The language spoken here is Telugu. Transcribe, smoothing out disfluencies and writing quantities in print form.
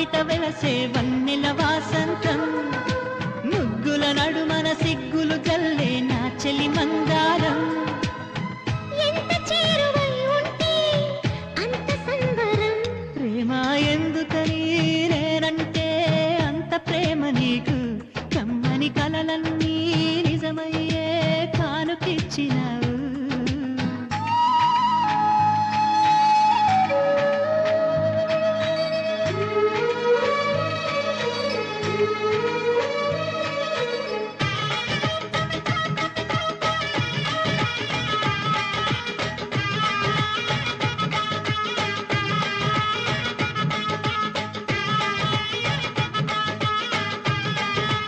వాకిట వెలసే వన్నెల వాసంతం ముగ్గుల నడుమన సిగ్గులు జల్లే నా చెలి మందారం ఎంత చేరువై ఉంటే అంత సంబరం ప్రేమ ఎందుకని నేనంటే అంత ప్రేమ నీకు కమ్మని కలలను